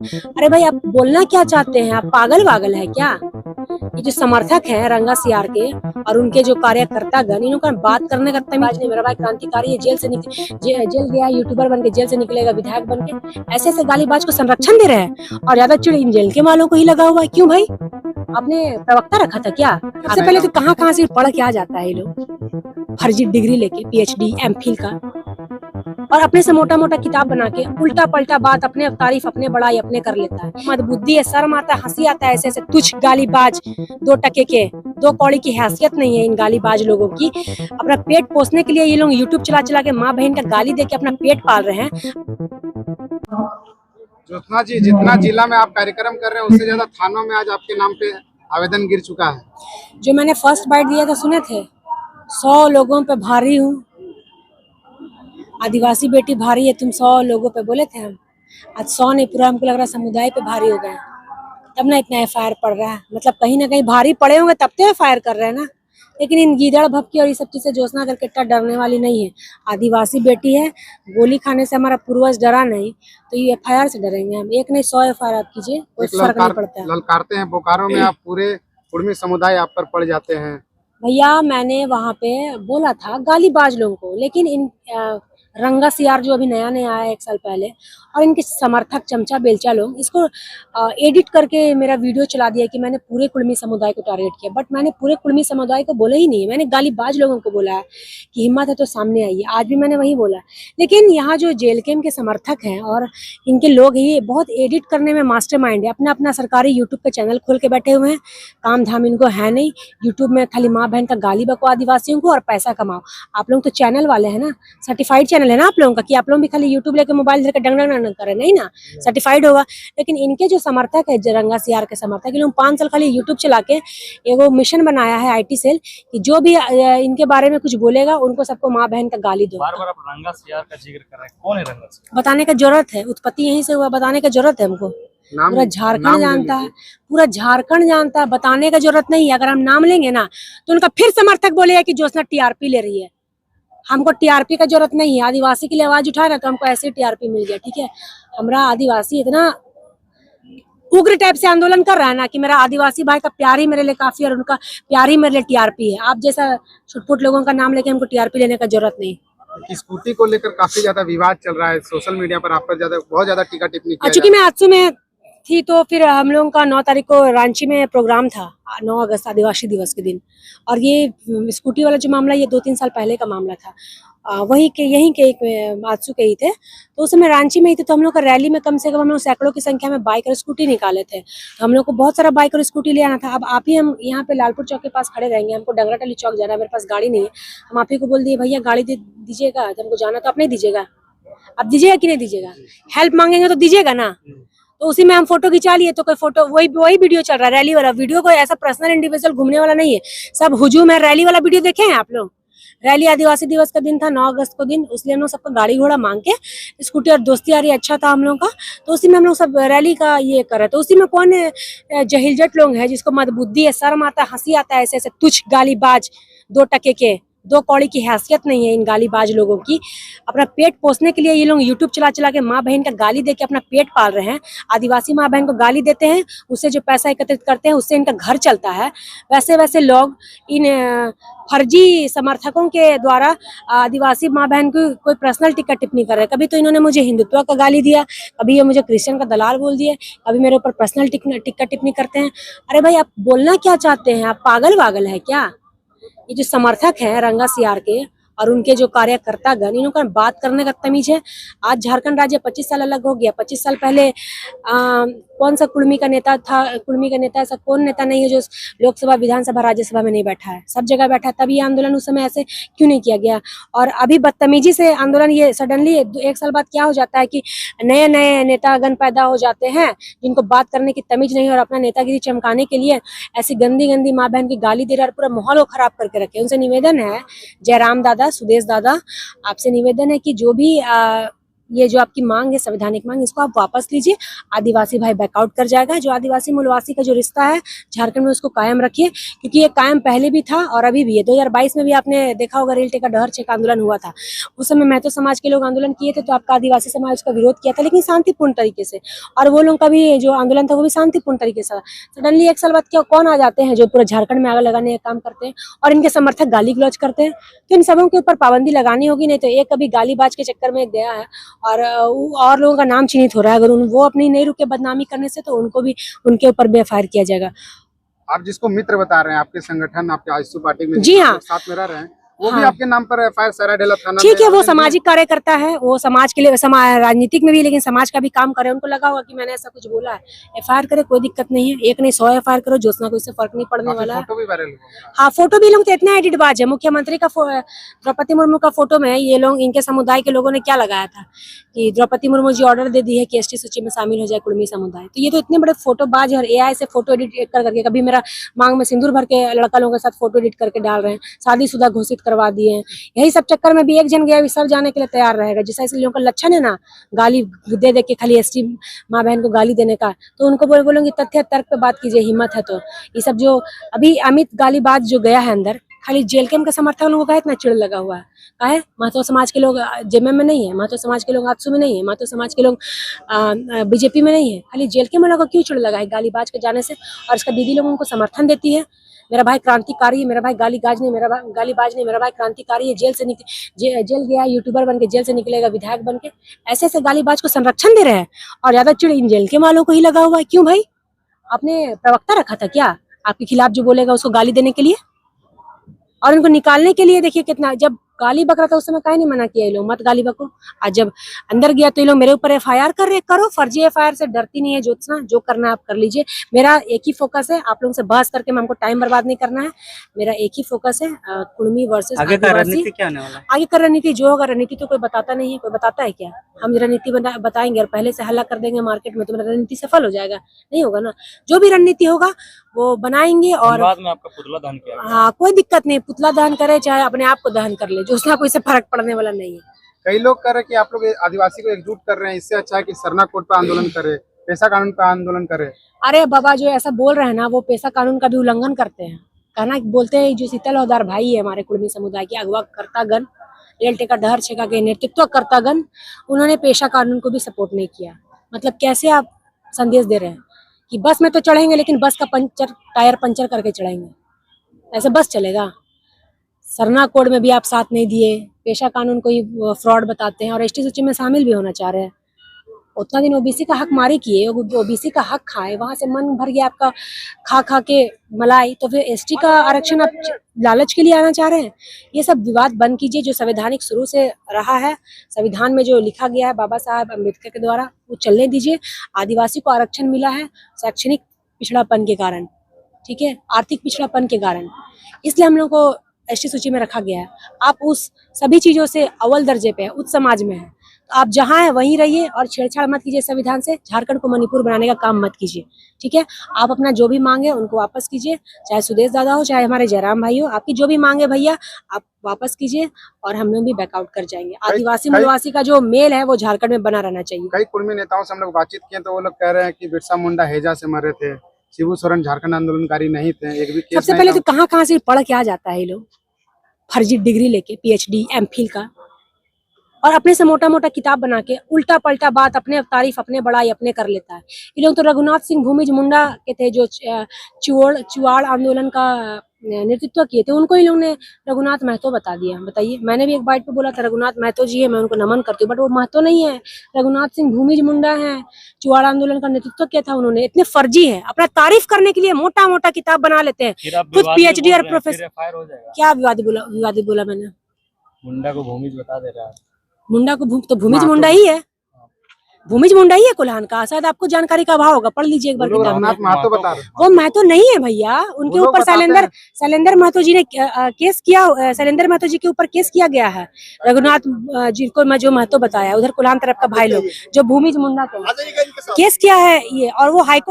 अरे भाई, आप बोलना क्या चाहते हैं? आप पागल वागल है क्या? ये जो समर्थक हैं रंगा सियार के और उनके जो कार्यकर्ता गण, इनका बात करने का तमीज नहीं। मेरा भाई क्रांतिकारी है, जेल गया, यूट्यूबर बन के जेल से निकलेगा विधायक बन के। ऐसे ऐसे गालीबाज को संरक्षण दे रहे हैं और ज्यादा चिड़ इन जेल के मालों को ही लगा हुआ है। क्यों भाई, आपने प्रवक्ता रखा था क्या? सबसे पहले तो कहाँ से पढ़ के आ जाता है ये लोग, फर्जी डिग्री लेके, PhD MPhil का, और अपने से मोटा मोटा किताब बना के उल्टा पलटा बात, अपने तारीफ, अपने बड़ाई अपने कर लेता है। मत बुद्धि है, शर्म आता है, हंसी आता है। ऐसे ऐसे तुच्छ गालीबाज, 2 टके के 2 कौड़ी की हैसियत नहीं है इन गालीबाज लोगों की। अपना पेट पोसने के लिए ये लोग यूट्यूब चला चला के माँ बहन का गाली दे के अपना पेट पाल रहे हैं। ज्योत्सना जी, जितना जिला में आप कार्यक्रम कर रहे हैं उससे ज्यादा थानों में आज आपके नाम पे आवेदन गिर चुका है। जो मैंने फर्स्ट बाइट दिया था सुने थे, 100 लोगों पे भारी हूँ, आदिवासी बेटी भारी है, तुम 100 लोगों पे बोले थे हम। आज 100 नहीं, पूरा हमको लग रहा है समुदाय पे भारी हो गए, तब ना इतना FIR पड़ रहा है। मतलब कहीं ना कहीं भारी पड़े होंगे तब तो FIR कर रहे हैं ना। लेकिन इन गीदड़ भपकी और ये सब चीजें ज्योत्सना करके इतना डरने वाली नहीं है। आदिवासी बेटी है, गोली खाने से हमारा पूर्वज डरा नहीं, तो ये FIR से डरेंगे हम? एक नहीं 100 FIR आप कीजिए, कोई फर्क नहीं पड़ता है। ललकारते हैं बोकारो में आप, पूरे कुर्मी समुदाय आप पर पड़ जाते हैं। भैया मैंने वहाँ पे बोला था गालीबाज लोगों को, लेकिन इन रंगा सियार जो अभी नया नया आया 1 साल पहले, और इनके समर्थक चमचा बेलचा लोग इसको एडिट करके मेरा वीडियो चला दिया कि मैंने पूरे कुर्मी समुदाय को टारगेट किया। बट मैंने पूरे कुर्मी समुदाय को बोला ही नहीं, मैंने गालीबाज लोगों को बोला है कि हिम्मत है तो सामने आइए। आज भी मैंने वही बोला। लेकिन यहाँ जो जेल कैम के समर्थक हैं और इनके लोग ही बहुत एडिट करने में मास्टरमाइंड है। अपना अपना सरकारी यूट्यूब पे चैनल खोल के बैठे हुए हैं, काम धाम इनको है नहीं। यूट्यूब में खाली माँ बहन का गाली बको आदिवासियों को और पैसा कमाओ। आप लोग तो चैनल वाले हैं ना, सर्टिफाइड चैनल है ना आप लोगों का, कि आप लोग भी खाली यूट्यूब लेके मोबाइल धर के डंग डंग डंग करे? नहीं ना, सर्टिफाइड होगा। लेकिन इनके जो समर्थक है, रंगा सियार के समर्थक, इन लोग 5 साल खाली यूट्यूब चला के एगो मिशन बनाया है IT सेल, कि जो भी इनके बारे में कुछ बोलेगा उनको सबको माँ बहन का गाली दो। बार बार आप रंगा सियार का जिक्र कर रहे हैं, कौन है रंगा सियार? बताने का जरूरत है, उत्पत्ति यहीं से हुआ, बताने का जरूरत है हमको। पूरा झारखंड जानता है, पूरा झारखंड जानता है, बताने का जरूरत नहीं है। अगर हम नाम लेंगे ना तो उनका फिर समर्थक बोलेगा कि ज्योत्सना TRP ले रही है। हमको TRP का जरूरत नहीं है। आदिवासी के लिए आवाज उठाए ना तो हमको ऐसे TRP मिल गया, ठीक है। हमारा आदिवासी इतना उग्र टाइप से आंदोलन कर रहा है ना कि मेरा आदिवासी भाई का प्यार ही मेरे लिए काफी और उनका प्यार ही मेरे लिए TRP है। आप जैसा छुटपुट लोगों का नाम लेके हमको TRP लेने का जरूरत नहीं। स्कूटी को लेकर काफी ज्यादा विवाद चल रहा है सोशल मीडिया पर, आप पर बहुत ज्यादा टीका टिप्पणी किया चूंकि मैं आजसू में थी तो फिर हम लोगों का 9 तारीख को रांची में प्रोग्राम था, 9 अगस्त आदिवासी दिवस के दिन। और ये स्कूटी वाला जो मामला, ये 2-3 साल पहले का मामला था। वही के यहीं के एक आजसू के ही थे, तो उस समय रांची में ही थे। तो हम लोग का रैली में कम से कम हम लोग सैकड़ों की संख्या में बाइक और स्कूटी निकाले थे। तो हम लोग को बहुत सारा बाइक और स्कूटी ले आना था। अब आप ही हम यहाँ पे लालपुर चौक के पास खड़े रहेंगे, हमको डंगराटली चौक जाना है, मेरे पास गाड़ी नहीं है। हम आप ही को बोल दिए भैया गाड़ी दे दीजिएगा, हमको जाना, तो आप नहीं दीजिएगा? आप दीजिएगा कि नहीं दीजिएगा? हेल्प मांगेंगे तो दीजिएगा ना। तो उसी में हम फोटो खिंचा लिए, तो कोई फोटो वही वीडियो चल रहा है, रैली वाला वीडियो। कोई ऐसा पर्सनल इंडिविजुअल घूमने वाला नहीं है, सब हुजूम है। रैली वाला वीडियो देखे हैं आप लोग? रैली आदिवासी दिवस का दिन था, 9 अगस्त को दिन, उसलिए हम लोग सबका गाड़ी घोड़ा मांग के स्कूटी और दोस्ती यारी अच्छा था हम लोग का, तो उसी में हम लोग सब रैली का ये कर रहे थे। उसी में कौन जहिलजट लोग है जिसको मत बुद्धि है, शर्म आता है, हंसी आता है। ऐसे ऐसे तुच्छ गालीबाज, 2 टके के 2 कौड़ी की हैसियत नहीं है इन गालीबाज लोगों की। अपना पेट पोसने के लिए ये लोग यूट्यूब चला चला के माँ बहन का गाली दे के अपना पेट पाल रहे हैं। आदिवासी माँ बहन को गाली देते हैं, उससे जो पैसा एकत्रित करते हैं उससे इनका घर चलता है। वैसे वैसे लोग इन फर्जी समर्थकों के द्वारा आदिवासी माँ बहन को कोई पर्सनल टिक्का टिप्पणी कर रहे हैं। कभी तो इन्होंने मुझे हिंदुत्व का गाली दिया, कभी ये मुझे क्रिश्चियन का दलाल बोल दिए, कभी मेरे ऊपर पर्सनल टिक्का टिप्पणी करते हैं। अरे भाई, आप बोलना क्या चाहते हैं? आप पागल वागल है क्या? ये जो समर्थक हैं रंगा सियार के और उनके जो कार्यकर्ता गण, इनका बात करने का तमीज है। आज झारखंड राज्य 25 साल अलग हो गया। 25 साल पहले कौन सा कुर्मी का नेता था? कुर्मी का नेता ऐसा कौन नेता नहीं है जो लोकसभा, विधानसभा, राज्यसभा में नहीं बैठा है? सब जगह बैठा है। तभी आंदोलन उस समय ऐसे क्यों नहीं किया गया? और अभी बदतमीजी से आंदोलन, ये सडनली 1 साल बाद क्या हो जाता है कि नए नए नेतागण पैदा हो जाते हैं जिनको बात करने की तमीज नहीं, और अपना नेतागिरी चमकाने के लिए ऐसी गंदी गंदी माँ बहन की गाली दे रहे और पूरा माहौल को खराब करके रखे। उनसे निवेदन है, जयराम दादा, सुदेश दादा, आपसे निवेदन है कि जो भी ये जो आपकी मांग है, संवैधानिक मांग, इसको आप वापस लीजिए। आदिवासी भाई बैकआउट कर जाएगा। जो आदिवासी मूलवासी का जो रिश्ता है झारखंड में, उसको कायम रखिए, क्योंकि ये कायम पहले भी था और अभी भी है। 2022 में भी आपने देखा होगा, रेल टेका डहर चेक आंदोलन हुआ था। उस समय महतो समाज के लोग आंदोलन किए थे, तो आपका आदिवासी समाज का विरोध किया था, लेकिन शांतिपूर्ण तरीके से। और वो लोग का भी जो आंदोलन था वो भी शांतिपूर्ण तरीके से। सडनली 1 साल बाद क्या कौन आ जाते हैं जो पूरे झारखंड में आग लगाने का काम करते हैं और इनके समर्थक गाली गलौज करते हैं। तो इन सबों के ऊपर पाबंदी लगानी होगी, नहीं तो एक कभी गालीबाज के चक्कर में गया है और लोगों का नाम चिन्हित हो रहा है। अगर वो अपनी नहीं रुके बदनामी करने से, तो उनको भी उनके ऊपर भी एफआईआर किया जाएगा। आप जिसको मित्र बता रहे हैं, आपके संगठन, आपके आजसू पार्टी में जी हाँ, साथ में रह रहे हैं, वो भी आपके नाम पर एफआईआर सरायढेला थाना ठीक है। में वो सामाजिक कार्य करता है, वो समाज के लिए, राजनीतिक में भी, लेकिन समाज का भी काम करे। उनको लगा होगा कि मैंने ऐसा कुछ बोला है, एफआईआर करे, कोई दिक्कत नहीं है। एक नहीं 100 एफआईआर करो, ज्योत्सना को इससे फर्क नहीं पड़ने वाला है। फोटो भी वायरल हुआ। हाँ, फोटो भी लोग तो इतना एडिटबाज है। मुख्यमंत्री का द्रौपदी मुर्मू का फोटो में ये लोग, इनके समुदाय के लोगों ने क्या लगाया था कि द्रौपदी मुर्मू जी ऑर्डर दे दी है कि एसटी सूची में शामिल हो जाए कुर्मी समुदाय। तो ये तो इतने बड़े फोटोबाज है, और एआई से फोटो एडिट कर करके, कभी मेरा मांग में सिंदूर भर के लड़का लोगों के साथ फोटो एडिट करके डाल रहे हैं, शादीशुदा घोषित करवा दिए हैं। यही सब चक्कर में भी एक जन गया, अभी सब जाने के लिए तैयार रहेगा। जैसा इस लोगों का लक्षण है ना, गाली दे दे के खाली एसटी माँ बहन को गाली देने का, तो उनको बोलूंगी तथ्य तर्क पे बात कीजिए, हिम्मत है तो। ये सब जो अभी अमित गालीबाज जो गया है अंदर, खाली जेलकेम का समर्थक लोगों का इतना चिड़ लगा हुआ है। काहे? महतो समाज के लोग जेएमएम में नहीं है, महतो समाज के लोग आजसू में नहीं है, महतो समाज के लोग बीजेपी में नहीं है, खाली जेलकेम में लोगों को क्यों चिड़ लगा है गालीबाज के जाने से? और इसका दीदी लोग उनको समर्थन देती है। मेरा भाई क्रांतिकारी है, मेरा भाई गालीबाज नहीं, मेरा भाई गालीबाज नहीं, मेरा भाई क्रांतिकारी है। जेल गया, यूट्यूबर बन के जेल से निकलेगा, विधायक बन के। ऐसे ऐसे गालीबाज को संरक्षण दे रहे हैं, और ज्यादा चिड़ इन जेल के मालों को ही लगा हुआ है। क्यों भाई? आपने प्रवक्ता रखा था क्या आपके खिलाफ जो बोलेगा उसको गाली देने के लिए और उनको निकालने के लिए? देखिए कितना, जब गाली बक रहा था उस समय काहे नहीं मना किया ये लोग, मत गाली बको। आज जब अंदर गया तो ये लोग मेरे ऊपर एफआईआर कर रहे। करो, फर्जी एफआईआर से डरती नहीं है ज्योत्सना, जो करना है आप कर लीजिए। मेरा एक ही फोकस है, आप लोगों से बहस करके हमको टाइम बर्बाद नहीं करना है। मेरा एक ही फोकस है, कुर्मी वर्सेस आगे का आदिवासी। रणनीति क्या होने वाला है? आगे का रणनीति जो होगा, रणनीति तो कोई बताता नहीं है। कोई बताता है क्या? हम रणनीति बताएंगे और पहले से हल्ला कर देंगे मार्केट में, तो मेरा रणनीति सफल हो जाएगा? नहीं होगा ना। जो भी रणनीति होगा वो बनाएंगे। और बाद में आपका पुतला दहन किया गया। हाँ, कोई दिक्कत नहीं, पुतला दहन करे चाहे अपने आप को दहन कर ले, जो उसका कोई से फर्क पड़ने वाला नहीं है। कई लोग कह रहे हैं कि आप लोग आदिवासी को एकजुट कर रहे हैं, इससे अच्छा है कि सरना कोड पे आंदोलन करे, पेशा कानून पे आंदोलन करे। अरे बाबा, जो ऐसा बोल रहे हैं ना, वो पेशा कानून का भी उल्लंघन करते हैं। कहना बोलते हैं जो शीतल हौदार भाई है हमारे कुर्मी समुदाय के अगवा करतागन, रेल टेका डहर छेका के नेतृत्व करतागन, उन्होंने पेशा कानून को भी सपोर्ट नहीं किया। मतलब कैसे आप संदेश दे रहे हैं कि बस में तो चढ़ेंगे, लेकिन बस का टायर पंचर करके चढ़ेंगे? ऐसे बस चलेगा? सरना कोड में भी आप साथ नहीं दिए, पेशा कानून को ही फ्रॉड बताते हैं, और एसटी सूची में शामिल भी होना चाह रहे हैं। उतना दिन ओबीसी का हक मारे किए, ओबीसी का हक खाए, वहां से मन भर गया आपका खा खा के मलाई, तो फिर एसटी का आरक्षण आप लालच के लिए आना चाह रहे हैं? ये सब विवाद बंद कीजिए। जो संवैधानिक शुरू से रहा है, संविधान में जो लिखा गया है बाबा साहब अम्बेडकर के द्वारा, वो चलने दीजिए। आदिवासी को आरक्षण मिला है शैक्षणिक पिछड़ापन के कारण, ठीक है, आर्थिक पिछड़ापन के कारण, इसलिए हम लोग को एसटी सूची में रखा गया है। आप उस सभी चीजों से अव्वल दर्जे पे है, उच्च समाज में है, तो आप जहाँ हैं वहीं रहिए और छेड़छाड़ मत कीजिए संविधान से। झारखंड को मणिपुर बनाने का काम मत कीजिए, ठीक है। आप अपना जो भी मांगे उनको वापस कीजिए, चाहे सुदेश दादा हो, चाहे हमारे जयराम भाई हो, आपकी जो भी मांगे भैया आप वापस कीजिए, और हम लोग भी बैकआउट कर जाएंगे। आदिवासी मूलवासी का जो मेल है वो झारखंड में बना रहना चाहिए। कई कुर्मी नेताओं से हम लोग बातचीत किए तो वो लोग कह रहे हैं कि बिरसा मुंडा हैजा से मरे थे, शिबू सोरेन झारखंड आंदोलनकारी नहीं थे, एक भी केस सबसे पहले तो कहाँ से पढ़ के आ जाता है ये लोग, फर्जी डिग्री लेके, पीएचडी एमफिल का, और अपने से मोटा मोटा किताब बना के उल्टा पलटा बात, अपने तारीफ अपने बड़ाई अपने कर लेता है। ये लोग तो रघुनाथ सिंह भूमिज मुंडा के थे जो चुवाड़ आंदोलन का नेतृत्व किए थे, उनको ही लोग ने रघुनाथ महतो बता दिया। बताइए, मैंने भी एक बाइट पे बोला था रघुनाथ महतो जी है, मैं उनको नमन करती हूँ, बट वो महतो नहीं है, रघुनाथ सिंह भूमिज मुंडा है। चुवाड़ आंदोलन का नेतृत्व किया था उन्होंने। इतने फर्जी है, अपना तारीफ करने के लिए मोटा मोटा किताब बना लेते हैं, खुद पीएचडी और प्रोफेसर। क्या विवादी बोला मैंने? मुंडा को भूमिज बता दे रहा है। मुंडा को तो भूमिज मुंडा ही है, भूमिज मुंडा ही है कोल्हान का। शायद आपको जानकारी का अभाव होगा, पढ़ लीजिए एक बार किताब में। महतो बता रहे, वो महतो नहीं है भैया, उनके ऊपर शैलेंद्र महतो जी ने केस किया, शैलेंद्र महतो जी के ऊपर केस किया गया है। रघुनाथ जी को मैं जो महतो बताया, उधर कोल्हान तरफ का भाई लोग जो भूमिज मुंडा के केस किया है ये, और वो हाईकोर्ट